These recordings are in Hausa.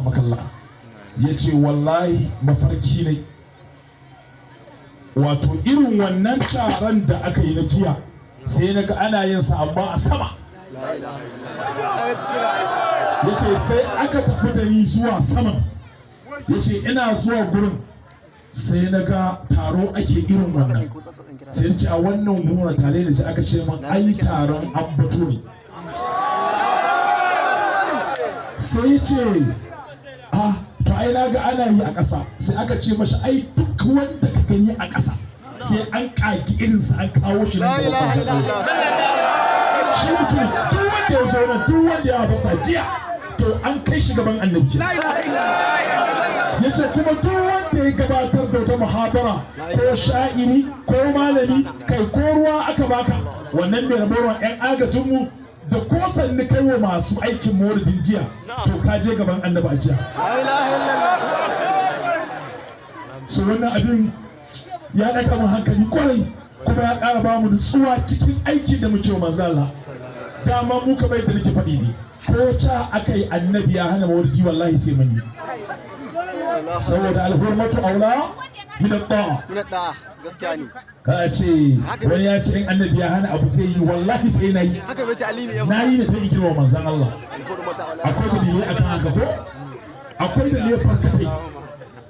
makalla yace wallahi mafarki ne wato irin wannan taron da aka yi na jiya sai naga ana yin sa amma a sama yace sai aka tafi da ni zuwa sama yace ina zuwa gurin sai naga taro ake irin wannan sai ce a wannan gona tare da sai aka ce min ai taron ambato ne sai ce to ai naga ana yi a ƙasa sai aka ce mashi ai duk wanda ka gani a ƙasa sai an kaki irinsa an kawo shi nan da ba shi mutum duk wanda ya zo nan duk wanda ya bata jiya to an kai shi gaban annabi ya ce kuma duk wanda ya gabatar da wata muhabara ko sha'iri ko malami kai ko ruwa aka baka wannan mai rabarwa 'yan agajinmu da ko sanni kai wa masu aikin maulidin jiya to ka je gaban annabi a jiya so wannan abin ya ɗaga mu hankali kwarai kuma ya ƙara ba mu nutsuwa cikin aikin da muke wa manzo Allah dama mu kamar yadda nake faɗi ne ko ca akai annabi ya hana maulidi wallahi sai mun yi saboda alhurmatu aula min at-ta'a gaskiya ne ka ce wani ya ce in annabi ya hana abu zai yi wallahi sai na yi na yi da ta yi girma manzan Allah akwai dalilai akan haka ko akwai dalilai farkatai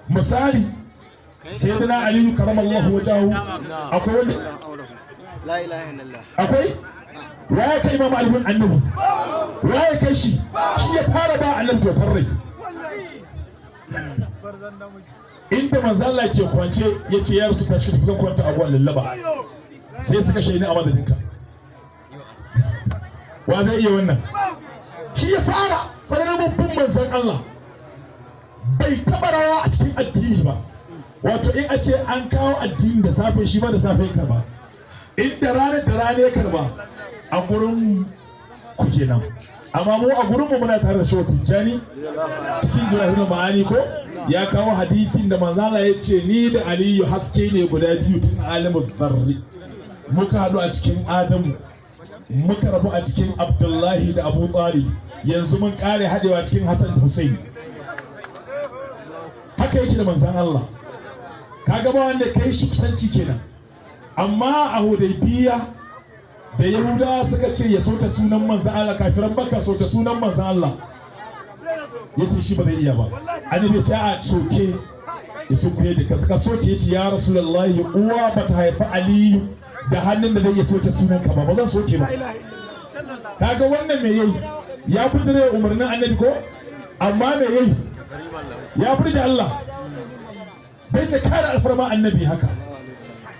misali sai da na aliyu karamallahu wajahu akwai wani la ilaha illallah akwai waye kai imam alimin annabi waye kai shi ya fara ba annabi kyautar rai inda manzala ke kwance ya ce yar su tashi tafi kwanta a gwan lallaba sai suka shaini a madadinka wa zai iya wannan shi ya fara tsananin bin manzan Allah bai taɓa rawa a cikin addini ba wato in a ce an kawo addini da safe shi ba da safe ya karba in da rana ya karba a gurin ku kenan amma mu a gurin mu muna tare da shi Tijjani cikin Jawahirul Ma'ani ko ya kawo hadithin da manzala ya ce ni da Aliyu haske ne guda biyu tun alimul zarri muka haɗu a cikin Adamu muka rabu a cikin Abdullahi da Abu Talib yanzu mun kare haɗewa cikin Hassan da Hussein haka yake da manzan Allah kaga ba wanda kai shi kusanci kenan amma a Hudaybiya da Yahudawa suka ce ya soka sunan manzan Allah kafiran baka soka sunan manzan Allah yace shi ba zai iya ba annabi ce a soke ya soke da ka soke yace ya rasulullahi uwa bata haifa aliyu da hannun da zai iya soke sunan ka ba zan soke ba kaga wannan me yayi ya fitire umarnin annabi ko amma me yayi ya burge Allah dan ya kare alfarma annabi haka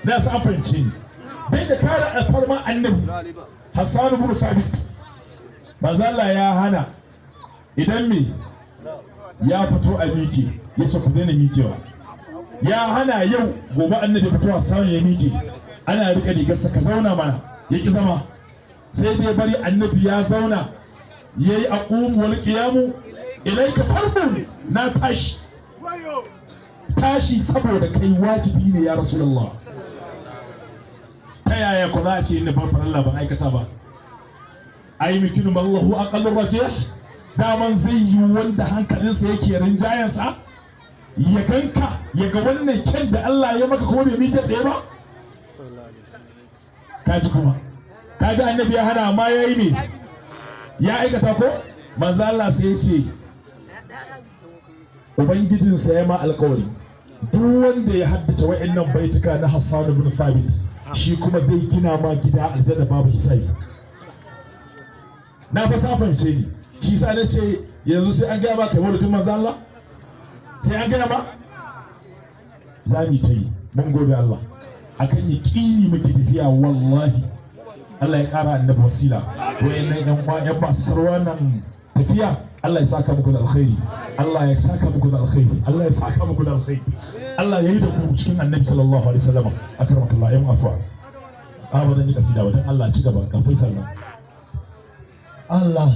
da su afance ni dan ya kare alfarma annabi Hassan ibn Thabit bazalla ya hana idan me ya fito a miƙe ya ce ku daina miƙewa ya hana yau gobe annabi fitowa samu ya miƙe ana rika rigarsa ka zauna mana ya ki zama sai dai bari annabi ya zauna ya yi aqum wal qiyamu ilayka fardun na tashi saboda kai wajibi ne ya rasulullah ta yaya ku za a ce ni ban faralla ban aikata ba ai mikinu mallahu aqallur rajih daman zai yi wanda hankalinsa yake rinjayensa ya ganka ya ga wannan kyan da Allah ya maka kuma bai miƙe tsaye ba kaji kuma kaji annabi ya hana amma yayi ne ya aikata ko manzo Allah sai ya ce ubangijinsa ya ma alƙawari duk wanda ya haddace wa'annan baituka na Hassan ibn Thabit shi kuma zai gina ma gida aljanna babu hisabi na fa safance ni shi sa na ce yanzu sai an gaya ba kai maulidin manzo Allah sai an gaya ba za mu ta yi mun gode Allah akan yaqini muke tafiya wallahi Allah ya kara annabi wasila wayannan yan masu sarwa nan tafiya Allah ya saka muku da alkhairi Allah ya saka muku da alkhairi Allah ya saka muku da alkhairi Allah ya yi da ku cikin annabi sallallahu alaihi wasallam akramakallah yan afwa abadan yi kasida wadan Allah ci gaba ka faisal Allah